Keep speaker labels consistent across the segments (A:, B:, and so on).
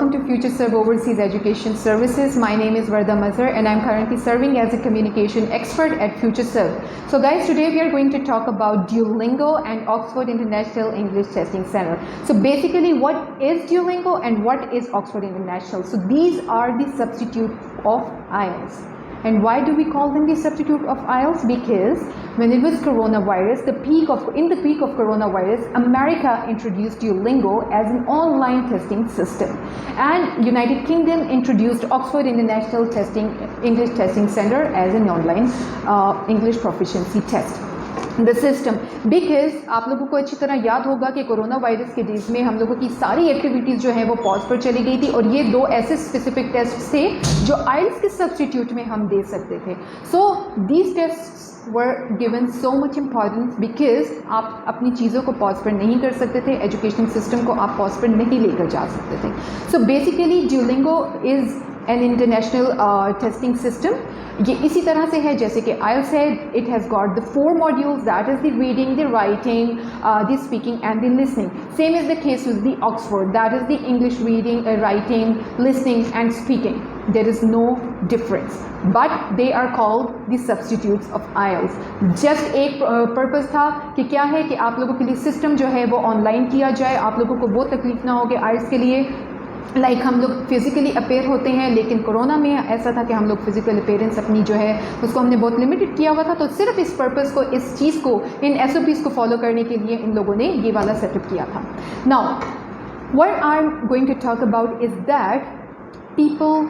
A: welcome to Future Serve Overseas Education Services. My name is Varda Mazhar and I'm currently serving as a communication expert at Future Serve. So guys, today we are going to talk about Diolingo and Oxford International English Testing Center. So basically, what is Diolingo and what is Oxford International? So these are the substitute of IELTS. And why do we call them the substitute of IELTS? Because when it was coronavirus, in the peak of coronavirus, America introduced Diolingo as an online testing system, and United Kingdom introduced Oxford International English Testing Center as an online English proficiency test. The system, because आप लोगों को अच्छी तरह याद होगा कि corona virus के days में हम लोगों की सारी एक्टिविटीज़ जो है वो पॉज पर चली गई थी, और ये दो ऐसे स्पेसिफिक टेस्ट थे जो आइल्स के सब्स्टिट्यूट में हम दे सकते थे. So these tests were given so much importance because आप अपनी चीज़ों को पॉज पर नहीं कर सकते थे, एजुकेशन सिस्टम को आप पॉज पर नहीं लेकर जा सकते थे. So basically Duolingo is an international testing system. ये इसी तरह से है जैसे कि IELTS है. It has got the 4 modules, that is the reading, the writing, the speaking and the listening. Same is the case with the Oxford, that is the English reading, writing, listening and speaking. There is no difference, but they are called the substitutes of IELTS. Just एक purpose था कि क्या है कि आप लोगों के लिए सिस्टम जो है वो ऑनलाइन किया जाए, आप लोगों को वो तकलीफ ना हो कि IELTS के लिए हम लोग फिज़िकली अपेयर होते हैं, लेकिन कोरोना में ऐसा था कि हम लोग फिज़िकल अपेयरेंस अपनी जो है उसको हमने बहुत लिमिटेड किया हुआ था. तो सिर्फ इस पर्पज़ को, इस चीज़ को, इन SOPs को फॉलो करने के लिए इन लोगों ने ये वाला सेटअप किया था. Now what I am going to talk about is that people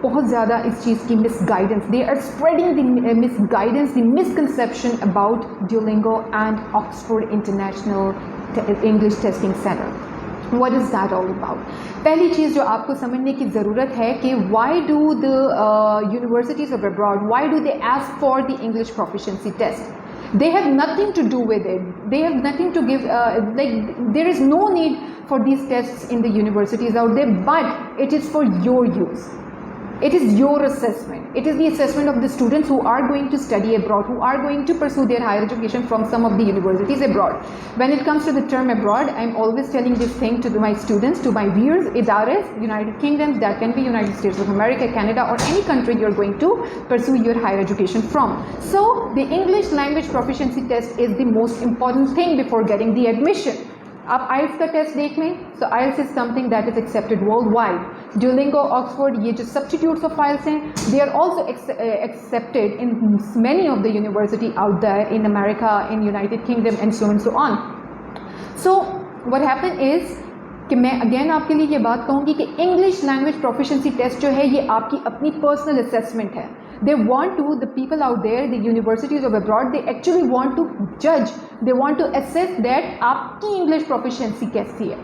A: बहुत ज़्यादा इस चीज़ की misguidance, they are spreading the misguidance, the misconception about Duolingo and Oxford International English Testing Centre. What is that all about? पहली चीज़ जो आपको समझने की ज़रूरत है कि why do the universities of abroad, why do they ask for the English proficiency test? They have nothing to do with it. They have nothing to give, there is no need for these tests in the universities out there, but it is for your use. It is your assessment. It is the assessment of the students who are going to study abroad, who are going to pursue their higher education from some of the universities abroad. When it comes to the term abroad, I'm always telling this thing to my students, to my viewers. Idaras, United Kingdom, that can be United States of America, Canada, or any country you're going to pursue your higher education from. So the English language proficiency test is the most important thing before getting the admission. आप IELTS का test देख लें, so IELTS is something that is accepted worldwide. Duolingo, Oxford, ये जो substitutes of IELTS हैं, they are also accepted in many of the university out there in America, in United Kingdom and so on. So what happened is कि मैं again आपके लिए ये बात कहूँगी कि इंग्लिश लैंग्वेज प्रोफिशिएंसी टेस्ट जो है ये आपकी अपनी पर्सनल असेसमेंट है. They want to, the people out there, the universities of abroad, they actually want to judge, they want to assess that आपकी English proficiency कैसी है.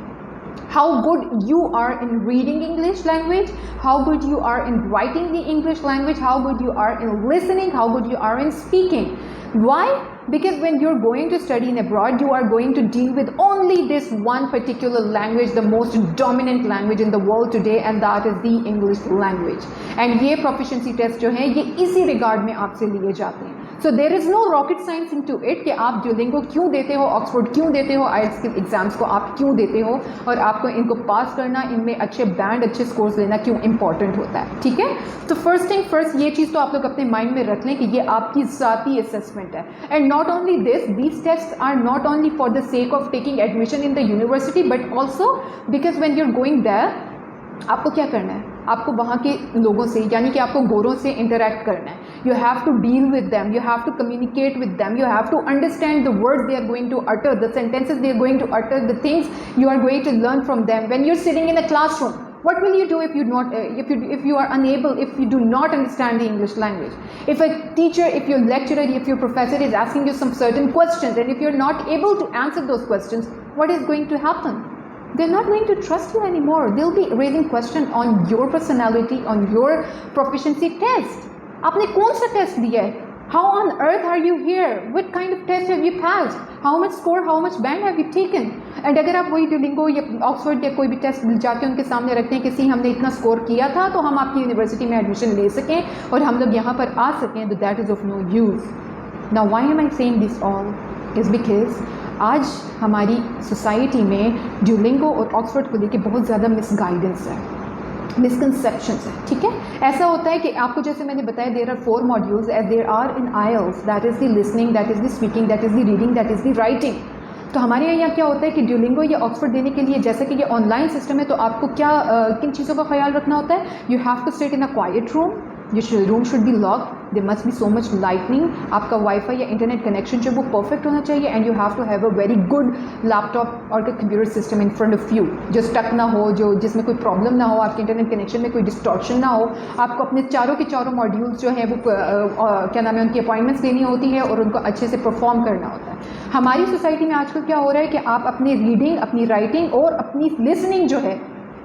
A: How good you are in reading English language, how good you are in writing the English language, how good you are in listening, how good you are in speaking. Why? Because when you're going to study in abroad, you are going to deal with only this one particular language, the most dominant language in the world today, and that is the English language. And ये proficiency test जो है ये इसी regard में आपसे लिए जाते हैं. So there is no rocket science into it कि आप Duolingo क्यों देते हो, Oxford क्यों देते हो, IELTS के एग्जाम्स को आप क्यों देते हो, और आपको इनको पास करना, इनमें अच्छे बैंड, अच्छे स्कोर्स लेना क्यों इंपॉर्टेंट होता है. ठीक है, तो फर्स्ट थिंग फर्स्ट, ये चीज़ तो आप लोग अपने माइंड में रख लें कि ये आपकी ज़ाती असेसमेंट है. And not only this, these test are not only for the sake of taking admission in the university, but also because when you are going there, आपको क्या करना है, आपको वहाँ के लोगों से, यानी कि आपको गोरों से इंटरेक्ट करना है. You have to deal with them, you have to communicate with them, you have to understand the words they are going to utter, the sentences they are going to utter, the things you are going to learn from them. When you are sitting in a classroom, what will you do if you are unable, if you do not understand the English language? If a teacher, if your lecturer, if your professor is asking you some certain questions, and if you're not able to answer those questions, what is going to happen? They're not going to trust you anymore. They'll be raising question on your personality, on your proficiency test. आपने कौन सा test दिया है? How on earth are you here? What kind of test have you passed? How much score, how much band have you taken? And अगर आप वही Duolingo या Oxford या कोई भी टेस्ट जाके उनके सामने रखते हैं कि सी हमने इतना स्कोर किया था तो हम आपकी यूनिवर्सिटी में एडमिशन ले सकें और हम लोग यहाँ पर आ सकें, तो that is of no use. Now why am I saying this all? Is because आज हमारी सोसाइटी में Duolingo और ऑक्सफोर्ड को लेके बहुत ज़्यादा मिसगाइडेंस है. मिसकंसेप्शंस है, ठीक है। ऐसा होता है कि आपको जैसे मैंने बताया there are 4 modules as there are in IELTS, that is the listening, that is the speaking, that is the reading, that is the writing. तो हमारे यहाँ क्या होता है कि ड्यूलिंगो या ऑक्सफोर्ड देने के लिए, जैसे कि ये ऑनलाइन सिस्टम है, तो आपको क्या किन चीज़ों का ख्याल रखना होता है? You have to sit in a quiet room, your room should be lock, there must be so much lightning, आपका वाईफाई या इंटरनेट कनेक्शन जो वो परफेक्ट होना चाहिए, and you have to have a very good laptop और computer system in front of you, जो stuck ना हो, जो जिसमें कोई प्रॉब्लम ना हो, आपके इंटरनेट कनेक्शन में कोई डिस्टॉर्शन ना हो। आपको अपने चारों के चारों मॉड्यूल्स जो है वो क्या नाम है, उनकी अपॉइंटमेंट्स लेनी होती है और उनको अच्छे से परफॉर्म करना होता है। हमारी सोसाइटी में आजकल क्या हो रहा है कि आप अपनी रीडिंग, अपनी राइटिंग और अपनी लिसनिंग जो है,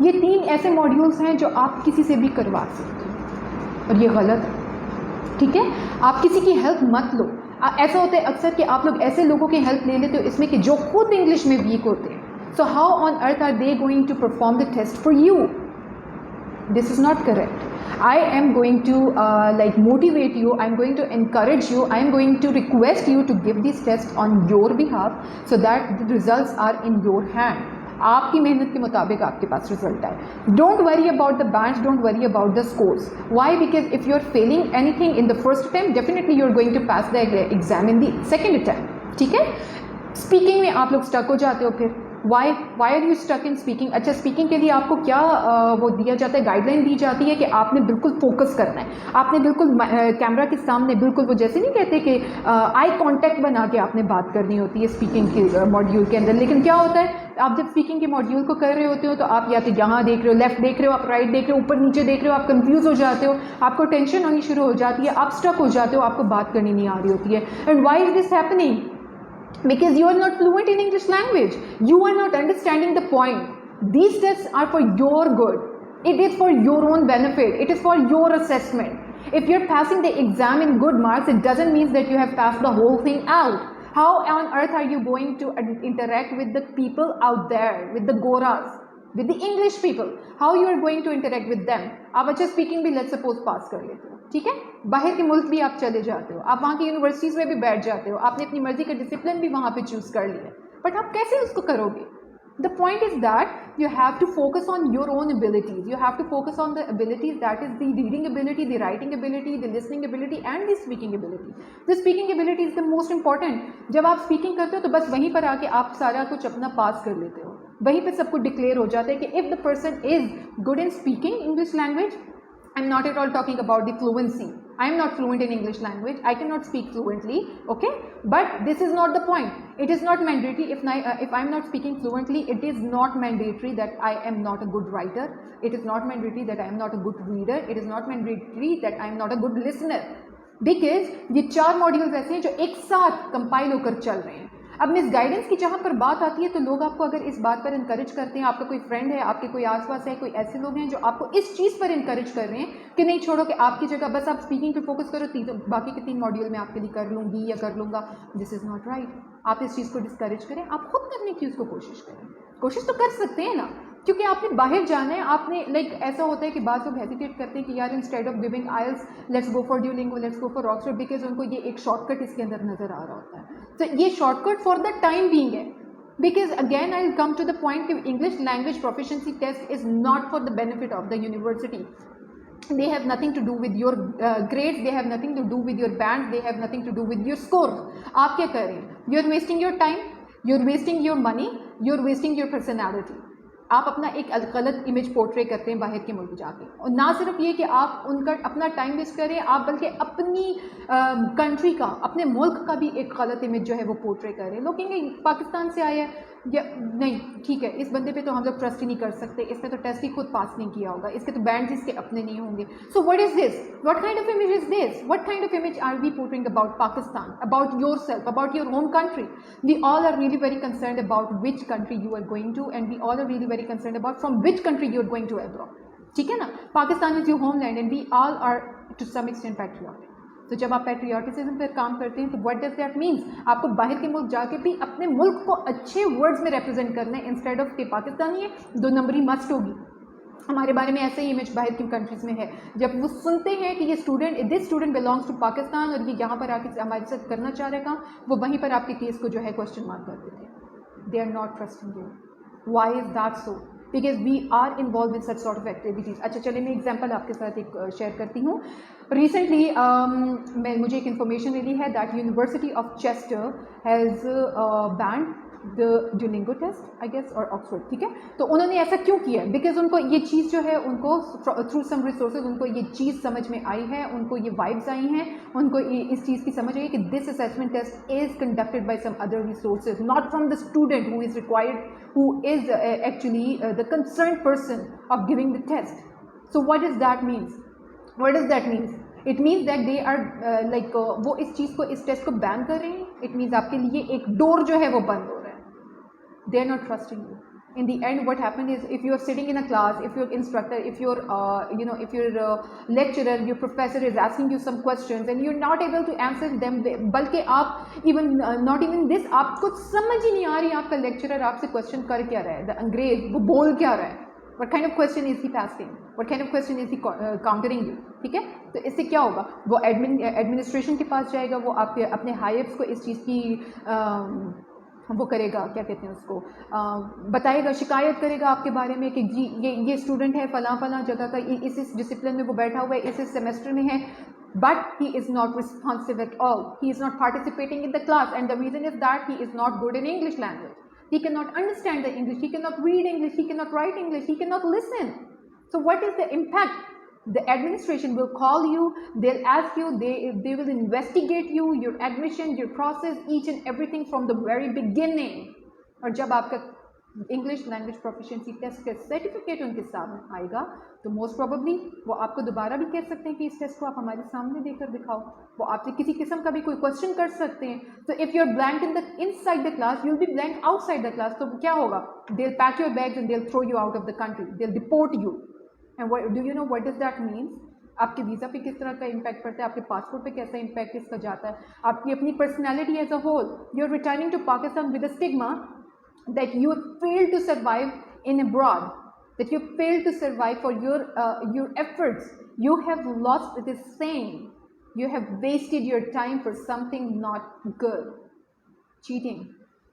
A: ये 3 ऐसे मॉड्यूल्स हैं जो आप किसी से भी करवा सकते हो, और ये गलत है, ठीक है। आप किसी की हेल्प मत लो। ऐसा होता है अक्सर कि आप लोग ऐसे लोगों की हेल्प ले लेते हो इसमें कि जो खुद इंग्लिश में वीक होते हैं। So how on earth are they going to perform the test for you? This is not correct. I am going to like motivate you, I am going to encourage you, I am going to request you to give these tests on your behalf so that the results are in your hand. आपकी मेहनत के मुताबिक आपके पास result आए. Don't worry about the bands, don't worry about the scores. Why? Because if you are failing anything in the first attempt, definitely you are going to pass the exam in the second attempt. ठीक है. Speaking में आप लोग stuck हो जाते हो. फिर why are you stuck in speaking? अच्छा, स्पीकिंग के लिए आपको क्या वो दिया जाता है, गाइडलाइन दी जाती है कि आपने बिल्कुल फोकस करना है, आपने बिल्कुल कैमरा के सामने बिल्कुल, वो जैसे नहीं कहते कि आई कांटेक्ट बना के आपने बात करनी होती है स्पीकिंग के मॉड्यूल के अंदर. लेकिन क्या होता है, आप जब स्पीकिंग के मॉड्यूल को कर रहे होते हो तो आप या तो यहाँ देख रहे हो, लेफ्ट देख रहे हो, आप राइट देख रहे हो, ऊपर नीचे देख रहे हो, आप कंफ्यूज हो जाते हो, आपको टेंशन होनी शुरू हो जाती है, आप स्टक हो जाते हो, आपको बात करनी नहीं आ रही होती है. And why is this happening? Because you are not fluent in English language. You are not understanding the point. These tests are for your good. It is for your own benefit. It is for your assessment. If you're passing the exam in good marks, it doesn't mean that you have passed the whole thing out. How on earth are you going to interact with the people out there, with the goras, with the English people? How you are going to interact with them? आप अच्छा speaking भी let's suppose पास कर लेते हो, ठीक है, बाहर के मुल्क भी आप चले जाते हो, आप वहाँ की यूनिवर्सिटीज़ में भी बैठ जाते हो, आपने अपनी मर्जी का डिसिप्लिन भी वहाँ पे चूज़ कर लिया, बट आप कैसे उसको करोगे? The point is that you have to focus on your own abilities. You have to focus on the abilities, that is the reading ability, the writing ability, the listening ability and the speaking ability. The speaking ability is the most important. जब आप speaking करते हो तो बस वहीं पर आके आप सारा कुछ अपना पास कर लेते हो, वहीं पे सब कुछ डिक्लेयर हो जाता है कि if the person is good in speaking English language, I'm not at all talking about the fluency. I am not fluent in English language. I cannot speak fluently, okay? But this is not the point. It is not mandatory. If I am not speaking fluently, it is not mandatory that I am not a good writer. It is not mandatory that I am not a good reader. It is not mandatory that I am not a good listener. Because ये 4 modules ऐसे हैं जो एक साथ compile होकर चल रहे हैं. अब मिस गाइडेंस की जहाँ पर बात आती है तो लोग आपको अगर इस बात पर इंकरेज करते हैं, आपका कोई फ्रेंड है, आपके कोई आसपास है, कोई ऐसे लोग हैं जो आपको इस चीज़ पर इंकरेज कर रहे हैं कि नहीं छोड़ो, कि आपकी जगह बस आप स्पीकिंग पे फोकस करो, बाकी के 3 मॉड्यूल में आपके लिए कर लूँगी या कर लूँगा. This is not right. आप इस चीज़ को डिस्करेज करें, आप खुद करने की उसको कोशिश करें. कोशिश तो कर सकते हैं ना, क्योंकि आपने बाहर जाना है. आपने ऐसा होता है कि बाद लोग हेजिटेट करते हैं कि यार instead of giving IELTS let's go for Duolingo, let's go for Oxford, because उनको ये एक शॉर्टकट इसके अंदर नज़र आ रहा होता है. तो ये shortcut for the time being है. Because again I will come to the point that English language proficiency test is not for the benefit of the university. They have nothing to do with your grades, they have nothing to do with your bands, they have nothing to do with your score. आप क्या कर रहे हैं? You are wasting your time, you are wasting your money, you are wasting your personality. आप अपना एक गलत image portray करते हैं बाहर के मुल्क जाके, और ना सिर्फ ये कि आप उनका अपना टाइम वेस्ट करें, आप बल्कि अपनी कंट्री का, अपने मुल्क का भी एक गलत इमेज जो है वो पोर्ट्रे करें. लोग कहेंगे पाकिस्तान से आया है या नहीं, ठीक है, इस बंदे पे तो हम लोग ट्रस्ट ही नहीं कर सकते, इसने तो टेस्ट ही खुद पास नहीं किया होगा, इसके तो बैंड इसके अपने नहीं होंगे. So what is this? What kind of image is this? What kind of image are we portraying about Pakistan, about yourself, about your home country? We all are really very concerned about which country you are going to, and we all are really very concerned about from which country you are going to abroad. ठीक है ना? Pakistan is your homeland and we all are to some extent patriotic. तो जब आप patriotism पर काम करते हैं तो व्हाट डज दैट मीन्स? आपको बाहर के मुल्क जाके भी अपने मुल्क को अच्छे वर्ड्स में रिप्रेजेंट करना है, इंस्टेड ऑफ कि पाकिस्तानी है 2 नंबरी मस्ट होगी. हमारे बारे में ऐसे ही इमेज बाहर की कंट्रीज़ में है. जब वो सुनते हैं कि ये student, this student belongs to Pakistan और ये यहाँ पर आके हमारे साथ करना चाह रहे काम, वो वहीं पर आपके केस को जो है क्वेश्चन मार्क कर देते हैं. They are not trusting you. Why is that so? because we are involved in such sort of activities. अच्छा चलिए मैं एग्जांपल आपके साथ एक शेयर करती हूँ. Recently मुझे एक इन्फॉर्मेशन मिली है that University of Chester has banned the Diolingo test, I guess, or Oxford. ठीक है, तो उन्होंने ऐसा क्यों किया? बिकॉज उनको ये चीज़ जो है, उनको थ्रू सम रिसोर्सेज उनको ये चीज़ समझ में आई है, उनको ये वाइब्स आई हैं, उनको इस चीज़ की समझ आई कि this assessment test is conducted by some other resources, not from the student who is required, who is actually the concern person of giving the test. So what is that means? What is that means? It means that they are like वो इस चीज़ को, इस test को ban कर रहे हैं. It means आपके लिए एक डोर जो है वो बंद हो रहा है. They are not trusting you. In the end, what happened is, if you are sitting in a class, if your instructor, if your if your lecturer, your professor is asking you some questions and you're not able to answer them, बल्कि आप even not even this, आपको समझ ही नहीं आ रही आपका lecturer आपसे question कर क्या रहा है, the अंग्रेज वो बोल क्या रहा है, what kind of question is he asking, what kind of question is he countering you. ठीक है, तो इससे क्या होगा? वो एडमिनिस्ट्रेशन के पास जाएगा, वो आपके अपने हायर्स को इस चीज़ की वो करेगा, क्या कहते हैं उसको, बताएगा, शिकायत करेगा आपके बारे में कि जी ये स्टूडेंट है फलां फलां जगह का, इस डिसिप्लिन में वो बैठा हुआ है, इस सेमेस्टर में है, but he is not responsive at all, he is not participating in the class, and the reason is that he is not good in English language. He cannot understand the English, he cannot read English, he cannot write English, he cannot listen. So what is the impact? The administration will call you, they'll ask you, they will investigate you, your admission, your process, each and everything from the very beginning. और जब आपका English language proficiency test का certificate उनके सामने आएगा, तो most probably वो आपको दोबारा भी कह सकते हैं कि इस टेस्ट को आप हमारे सामने देकर दिखाओ. वो आपसे किसी किस्म का भी कोई क्वेश्चन कर सकते हैं. तो if you are blank inside the class, you will be blank outside the class. तो क्या होगा? They will pack your bags and they will throw you out of the country, they will deport you. And do you know what does that means? आपके visa पे किस तरह का impact पड़ता है, आपके पासपोर्ट पे कैसा इम्पैक्ट इसका जाता है, आपकी अपनी personality as a whole. You are returning to Pakistan with a stigma that you failed to survive in abroad, that you failed to survive for your efforts. You have lost the same. You have wasted your time for something not good. Cheating,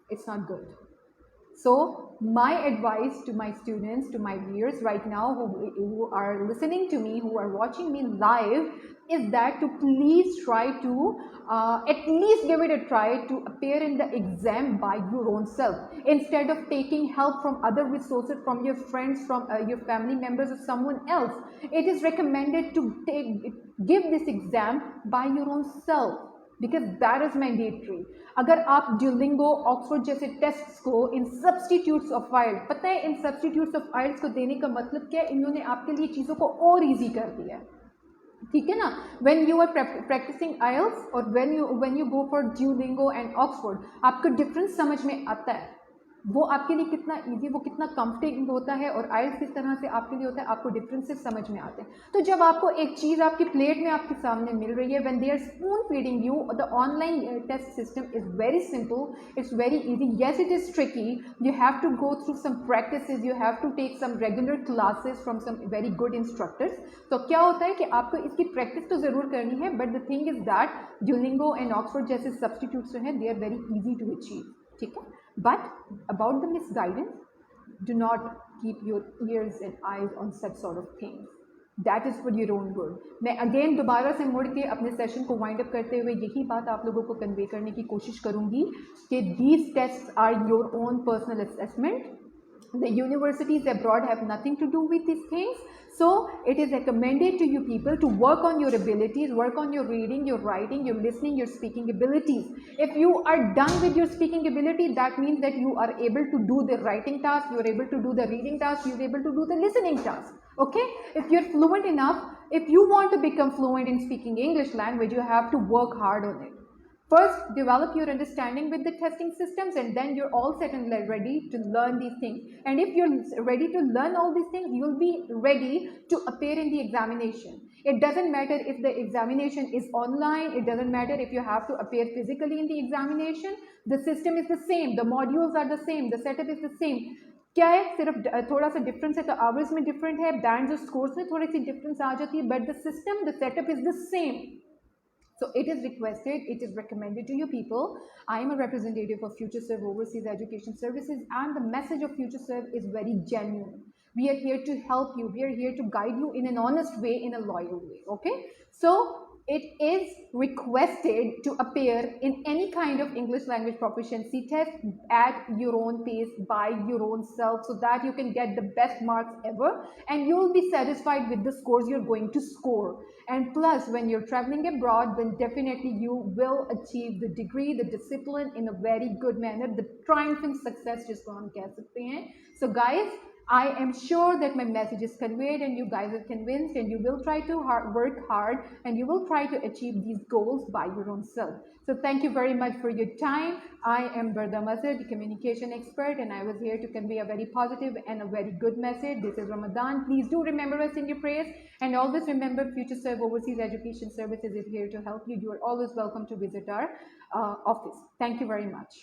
A: it's not good. So my advice to my students, to my viewers right now who are listening to me, who are watching me live, is that to please try to at least give it a try to appear in the exam by your own self, instead of taking help from other resources, from your friends, from your family members or someone else. It is recommended to give this exam by your own self, because that is mandatory. अगर आप Duolingo, Oxford जैसे tests को इन substitutes of आइल्स, पता है इन substitutes of आइल्स को देने का मतलब क्या है? इन्होंने आपके लिए चीज़ों को और ईजी कर दिया है. ठीक है ना? व्हेन यू आर प्रैक्टिसिंग आइल्स और when you go for Duolingo and Oxford, आपको डिफरेंस समझ में आता है. वो आपके लिए कितना इजी, वो कितना कंफर्टेबल होता है, और आइल्स किस तरह से आपके लिए होता है, आपको डिफरेंसेस समझ में आते हैं. तो जब आपको एक चीज़ आपकी प्लेट में आपके सामने मिल रही है, when they are spoon feeding you, the online test system is very simple, it's very easy. Yes it is tricky, you have to go through some practices, you have to take some regular classes from some very good instructors. तो क्या होता है कि आपको इसकी practice तो ज़रूर करनी है, but the thing is that Duolingo and Oxford जैसे सब्सटीट्यूट्स जो हैं, they are very easy to achieve. ठीक है, but about the misguidance, do not keep your ears and eyes on such sort of things. That is for your own good. मैं again दोबारा से मुड़ के अपने सेशन को वाइंड अप करते हुए यही बात आप लोगों को कन्वे करने की कोशिश करूँगी कि these tests are your own personal assessment. The universities abroad have nothing to do with these things. So it is recommended to you people to work on your abilities, work on your reading, your writing, your listening, your speaking abilities. If you are done with your speaking ability, that means that you are able to do the writing task, you are able to do the reading task, you are able to do the listening task. Okay? If you are fluent enough, if you want to become fluent in speaking English language, you have to work hard on it. First, develop your understanding with the testing systems, and then you're all set and ready to learn these things. And if you're ready to learn all these things, you'll be ready to appear in the examination. It doesn't matter if the examination is online, it doesn't matter if you have to appear physically in the examination. The system is the same, the modules are the same, the setup is the same. क्या है, सिर्फ थोड़ा सा difference है, तो hours में different है, bands और स्कोर्स में थोड़ी सी डिफरेंस आ जाती है, but the system, the setup is the same. So it is requested, it is recommended to you people. I am a representative of FutureServe Overseas Education Services, and the message of FutureServe is very genuine. We are here to help you. We are here to guide you in an honest way, in a loyal way. Okay, so it is requested to appear in any kind of English language proficiency test at your own pace, by your own self, so that you can get the best marks ever and you will be satisfied with the scores you're going to score. And plus, when you're traveling abroad, then definitely you will achieve the degree, the discipline in a very good manner. The triumphant success जिसको हम कह सकते हैं. So guys, I am sure that my message is conveyed and you guys are convinced, and you will try to work hard and you will try to achieve these goals by your own self. So thank you very much for your time. I am Varda Mazhar, the communication expert, and I was here to convey a very positive and a very good message. This is Ramadan. Please do remember us in your prayers, and always remember FutureServe Overseas Education Services is here to help you. You are always welcome to visit our office. Thank you very much.